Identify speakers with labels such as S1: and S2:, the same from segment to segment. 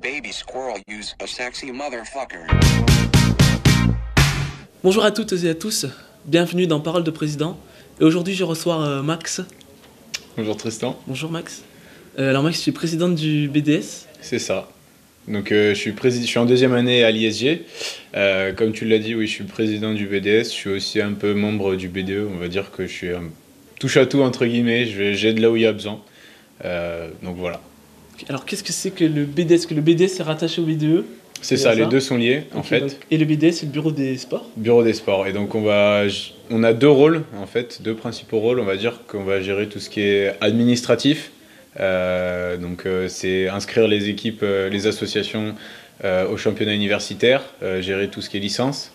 S1: Baby squirrel use a sexy motherfucker.
S2: Bonjour à toutes et à tous, bienvenue dans Parole de Président. Et aujourd'hui je reçois Max.
S3: Bonjour Tristan.
S2: Bonjour Max. Alors Max, tu es président du BDS.
S3: C'est ça. Donc je suis en deuxième année à l'ISG. Comme tu l'as dit, oui, je suis président du BDS. Je suis aussi un peu membre du BDE. On va dire que je suis un touche à tout entre guillemets. J'aide là où il y a besoin. Donc voilà.
S2: Alors qu'est-ce que c'est que le BDS? Est-ce que le BDS est rattaché au BDE?
S3: C'est ça, les deux sont liés en fait.
S2: Donc, et le BDS, c'est le bureau des sports?
S3: Bureau des sports. Et donc on a deux rôles en fait, deux principaux rôles. On va dire qu'on va gérer tout ce qui est administratif. C'est inscrire les équipes, les associations au championnat universitaire, gérer tout ce qui est licence,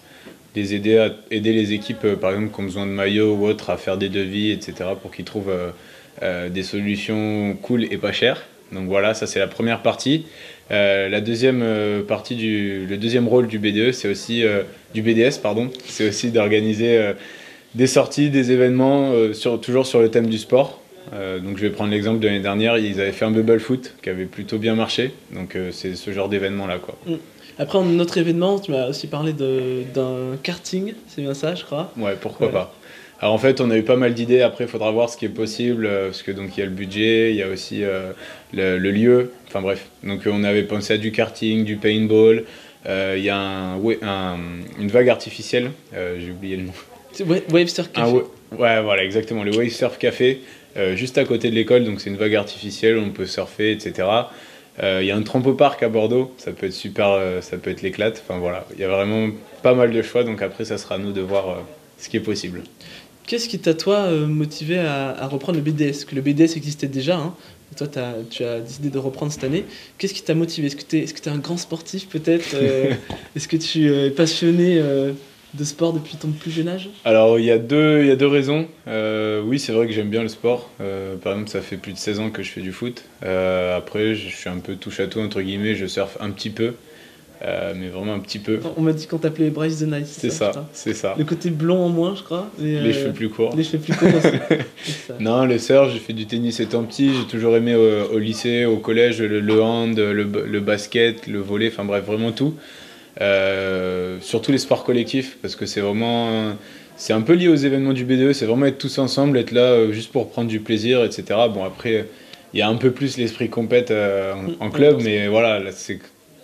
S3: aider les équipes par exemple qui ont besoin de maillots ou autres à faire des devis, etc. pour qu'ils trouvent des solutions cool et pas chères. Donc voilà, ça c'est la première partie. La deuxième partie le deuxième rôle du BDE, c'est aussi du BDS, pardon, c'est aussi d'organiser des sorties, des événements toujours sur le thème du sport. Donc je vais prendre l'exemple de l'année dernière, ils avaient fait un bubble foot qui avait plutôt bien marché, donc c'est ce genre d'événement là quoi.
S2: Après, en autre événement, tu m'as aussi parlé d'un karting, c'est bien ça je crois?
S3: Ouais, pourquoi pas. Alors en fait on a eu pas mal d'idées, après il faudra voir ce qui est possible, parce que donc il y a le budget, il y a aussi le lieu, enfin bref. Donc on avait pensé à du karting, du paintball, il y a une vague artificielle, j'ai oublié le nom.
S2: C'est Wave Surf Café.
S3: Ouais, voilà, exactement, le Wave Surf Café, juste à côté de l'école, donc c'est une vague artificielle où on peut surfer, etc. Il y a un trampopark à Bordeaux, ça peut être super, ça peut être l'éclate, enfin voilà, il y a vraiment pas mal de choix, donc après ça sera à nous de voir ce qui est possible.
S2: Qu'est-ce qui t'a toi motivé à reprendre le BDS? Parce que le BDS existait déjà, hein. Toi tu as décidé de reprendre cette année. Qu'est-ce qui t'a motivé? Est-ce que tu es un grand sportif peut-être? Est-ce que tu es passionné de sport depuis ton plus jeune âge?
S3: Alors il y a deux raisons. Oui, c'est vrai que j'aime bien le sport. Par exemple, ça fait plus de 16 ans que je fais du foot. Après, je suis un peu touche à tout entre guillemets, je surfe un petit peu. Mais vraiment un petit peu.
S2: On m'a dit qu'on t'appelait Bryce the Nice.
S3: C'est ça.
S2: Le côté blond en moins, je crois.
S3: Les cheveux plus courts.
S2: Les cheveux plus courts aussi.
S3: Non, le surf, j'ai fait du tennis étant petit. J'ai toujours aimé au lycée, au collège, le hand, le basket, le volley, enfin bref, vraiment tout. Surtout les sports collectifs, parce que c'est un peu lié aux événements du BDE. C'est vraiment être tous ensemble, être là juste pour prendre du plaisir, etc. Bon, après, il y a un peu plus l'esprit compète en club, mais voilà, là,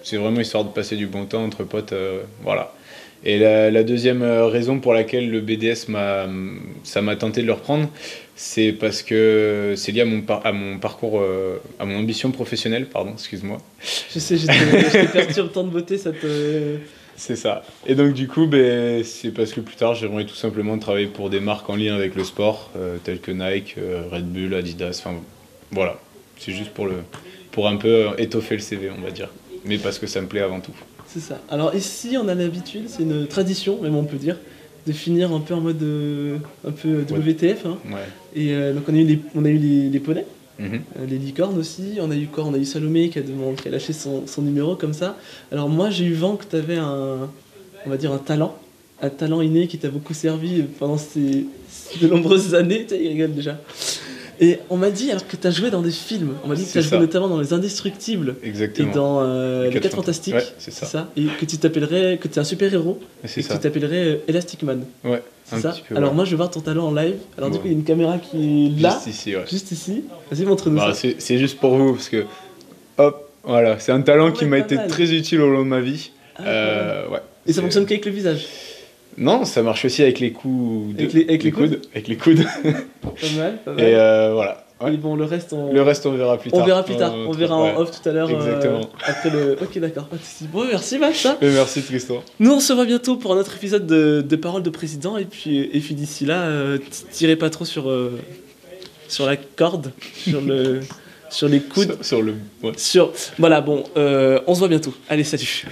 S3: c'est vraiment histoire de passer du bon temps entre potes, voilà. Et la deuxième raison pour laquelle le BDS ça m'a tenté de le reprendre, c'est parce que c'est lié à mon parcours, à mon ambition professionnelle, pardon, excuse-moi.
S2: Je sais, je t'ai perturbé tant de beauté, ça te...
S3: C'est ça. Et donc du coup, c'est parce que plus tard, j'aimerais tout simplement travailler pour des marques en lien avec le sport, telles que Nike, Red Bull, Adidas, enfin voilà. C'est juste pour un peu étoffer le CV, on va dire. Mais parce que ça me plaît avant tout.
S2: C'est ça. Alors ici, on a l'habitude, c'est une tradition, même on peut dire, de finir un peu en mode un peu WTF. Hein.
S3: Ouais.
S2: Et donc on a eu les poneys, les licornes aussi. On a eu quoi? On a eu Salomé qui a lâché son numéro comme ça. Alors moi, j'ai eu vent que tu avais on va dire un talent inné qui t'a beaucoup servi pendant de nombreuses années. Tu sais, il rigole déjà. Et on m'a dit alors que tu as joué dans des films, on m'a dit que tu as joué notamment dans Les Indestructibles.
S3: Exactement.
S2: Et dans Les 4 Fantastiques.
S3: Ouais, c'est ça.
S2: Et que tu es un super héros et que tu t'appellerais Elastic Man.
S3: Ouais,
S2: c'est ça. Alors moi je veux voir ton talent en live. Alors du coup il y a une caméra qui est là. Juste ici. Vas-y, montre-nous ça.
S3: C'est juste pour vous parce que hop, voilà, c'est un talent qui m'a été très utile au long de ma vie. Ouais.
S2: Et ça fonctionne qu'avec le visage?
S3: Non, ça marche aussi avec les coups.
S2: Avec les coudes.
S3: Avec les coudes.
S2: Pas mal.
S3: Et voilà.
S2: Ouais. Et bon, le reste, on
S3: verra plus tard.
S2: On verra en off tout à l'heure.
S3: Exactement.
S2: Après Ok, d'accord. Bon, merci Max.
S3: Et merci Tristan.
S2: Nous, on se voit bientôt pour un autre épisode de Parole de Président. Et puis d'ici là, tirez pas trop sur la corde, sur les coudes.
S3: Sur le. Ouais.
S2: Voilà, bon, on se voit bientôt. Allez, salut.